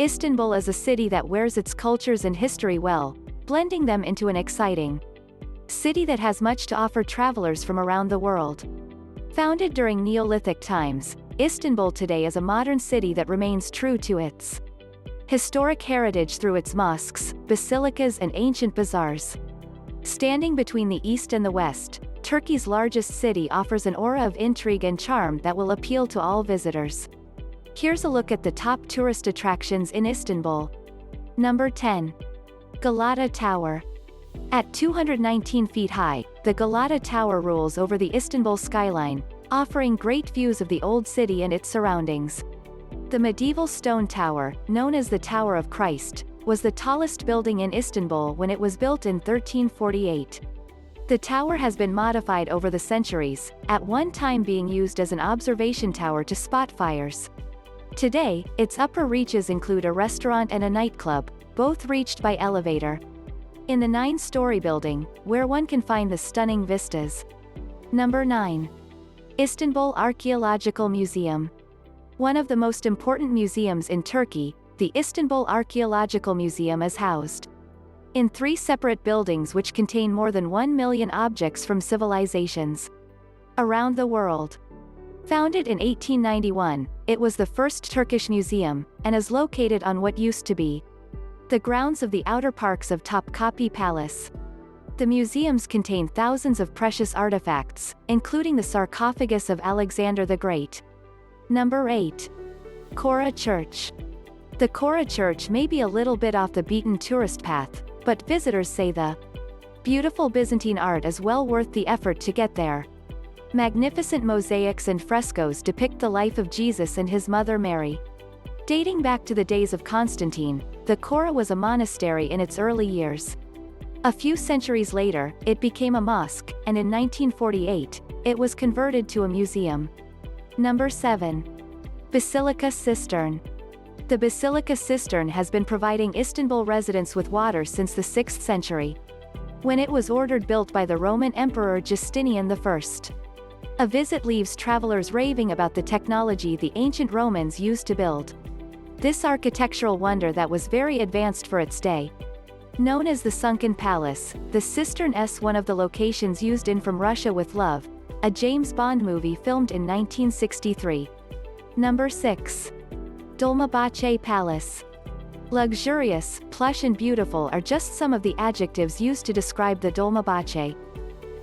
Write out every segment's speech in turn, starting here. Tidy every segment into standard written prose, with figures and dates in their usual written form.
Istanbul is a city that wears its cultures and history well, blending them into an exciting city that has much to offer travelers from around the world. Founded during Neolithic times, Istanbul today is a modern city that remains true to its historic heritage through its mosques, basilicas and ancient bazaars. Standing between the east and the west, Turkey's largest city offers an aura of intrigue and charm that will appeal to all visitors. Here's a look at the top tourist attractions in Istanbul. Number 10. Galata Tower. At 219 feet high, the Galata Tower rules over the Istanbul skyline, offering great views of the old city and its surroundings. The medieval stone tower, known as the Tower of Christ, was the tallest building in Istanbul when it was built in 1348. The tower has been modified over the centuries, at one time being used as an observation tower to spot fires. Today, its upper reaches include a restaurant and a nightclub, both reached by elevator. In the 9-story building, where one can find the stunning vistas. Number 9. Istanbul Archaeological Museum. One of the most important museums in Turkey, the Istanbul Archaeological Museum is housed in 3 separate buildings which contain more than 1 million objects from civilizations around the world. Founded in 1891, it was the first Turkish museum, and is located on what used to be the grounds of the outer parks of Topkapi Palace. The museums contain thousands of precious artifacts, including the sarcophagus of Alexander the Great. Number 8. Korra Church. The Korra Church may be a little bit off the beaten tourist path, but visitors say the beautiful Byzantine art is well worth the effort to get there. Magnificent mosaics and frescoes depict the life of Jesus and his mother Mary. Dating back to the days of Constantine, the Korra was a monastery in its early years. A few centuries later, it became a mosque, and in 1948, it was converted to a museum. Number 7. Basilica Cistern. The Basilica Cistern has been providing Istanbul residents with water since the 6th century, when it was ordered built by the Roman Emperor Justinian I. A visit leaves travelers raving about the technology the ancient Romans used to build this architectural wonder that was very advanced for its day. Known as the Sunken Palace, the cistern is one of the locations used in From Russia with Love, a James Bond movie filmed in 1963. Number 6. Dolmabahce Palace. Luxurious, plush and beautiful are just some of the adjectives used to describe the Dolmabahce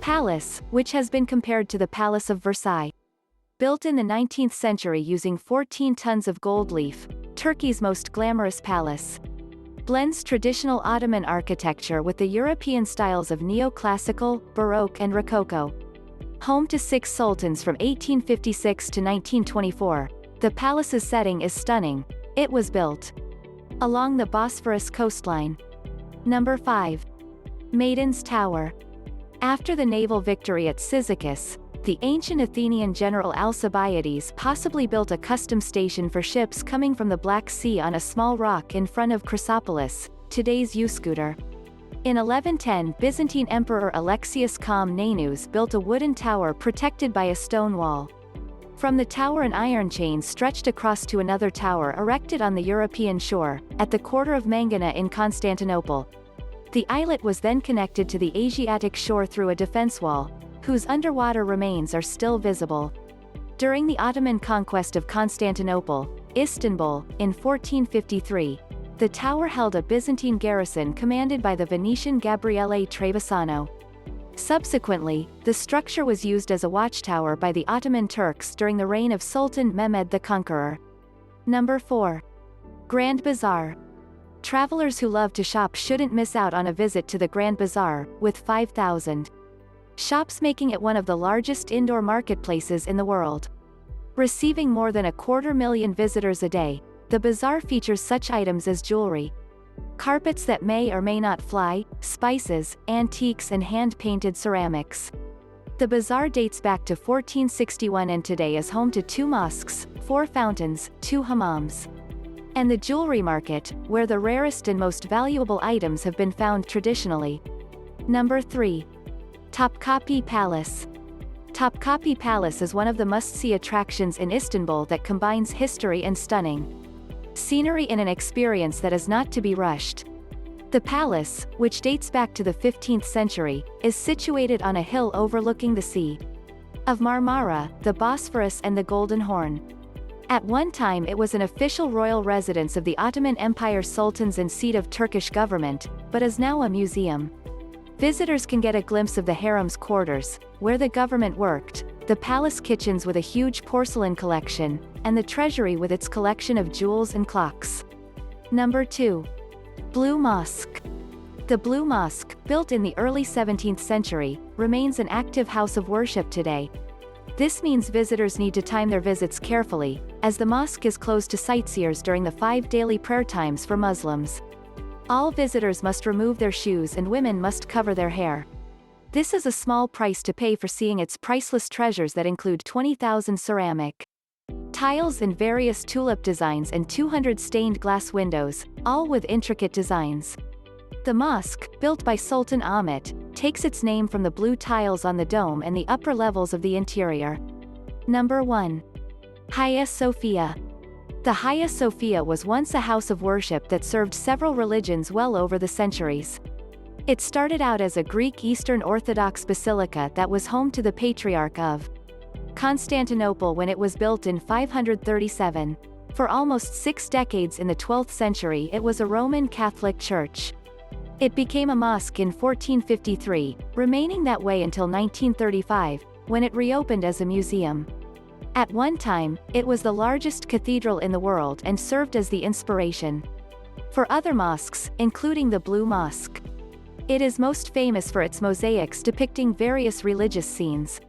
Palace, which has been compared to the Palace of Versailles. Built in the 19th century using 14 tons of gold leaf, Turkey's most glamorous palace blends traditional Ottoman architecture with the European styles of neoclassical, Baroque and Rococo. Home to 6 sultans from 1856 to 1924, the palace's setting is stunning. It was built along the Bosphorus coastline. Number 5. Maidens Tower. After the naval victory at Cyzicus, the ancient Athenian general Alcibiades possibly built a custom station for ships coming from the Black Sea on a small rock in front of Chrysopolis, today's Üsküdar. In 1110, Byzantine Emperor Alexius Komnenos built a wooden tower protected by a stone wall. From the tower an iron chain stretched across to another tower erected on the European shore, at the quarter of Mangana in Constantinople. The islet was then connected to the Asiatic shore through a defense wall, whose underwater remains are still visible. During the Ottoman conquest of Constantinople, Istanbul, in 1453, the tower held a Byzantine garrison commanded by the Venetian Gabriele Trevisano. Subsequently, the structure was used as a watchtower by the Ottoman Turks during the reign of Sultan Mehmed the Conqueror. Number 4. Grand Bazaar. Travelers who love to shop shouldn't miss out on a visit to the Grand Bazaar, with 5,000 shops making it one of the largest indoor marketplaces in the world. Receiving more than 250,000 visitors a day, the bazaar features such items as jewelry, carpets that may or may not fly, spices, antiques and hand-painted ceramics. The bazaar dates back to 1461 and today is home to 2 mosques, 4 fountains, 2 hammams, and the jewelry market, where the rarest and most valuable items have been found traditionally. Number 3. Topkapi Palace. Topkapi Palace is one of the must-see attractions in Istanbul that combines history and stunning Scenery and an experience that is not to be rushed. The palace, which dates back to the 15th century, is situated on a hill overlooking the Sea of Marmara, the Bosphorus and the Golden Horn. At one time it was an official royal residence of the Ottoman Empire sultans and seat of Turkish government, but is now a museum. Visitors can get a glimpse of the harem's quarters, where the government worked, the palace kitchens with a huge porcelain collection, and the treasury with its collection of jewels and clocks. Number 2. Blue Mosque. The Blue Mosque, built in the early 17th century, remains an active house of worship today. This means visitors need to time their visits carefully, as the mosque is closed to sightseers during the 5 daily prayer times for Muslims. All visitors must remove their shoes and women must cover their hair. This is a small price to pay for seeing its priceless treasures that include 20,000 ceramic tiles in various tulip designs and 200 stained glass windows, all with intricate designs. The mosque, built by Sultan Ahmet, takes its name from the blue tiles on the dome and the upper levels of the interior. Number 1. Hagia Sophia. The Hagia Sophia was once a house of worship that served several religions well over the centuries. It started out as a Greek Eastern Orthodox basilica that was home to the Patriarch of Constantinople when it was built in 537. For almost 6 decades in the 12th century it was a Roman Catholic church. It became a mosque in 1453, remaining that way until 1935, when it reopened as a museum. At one time, it was the largest cathedral in the world and served as the inspiration for other mosques, including the Blue Mosque. It is most famous for its mosaics depicting various religious scenes.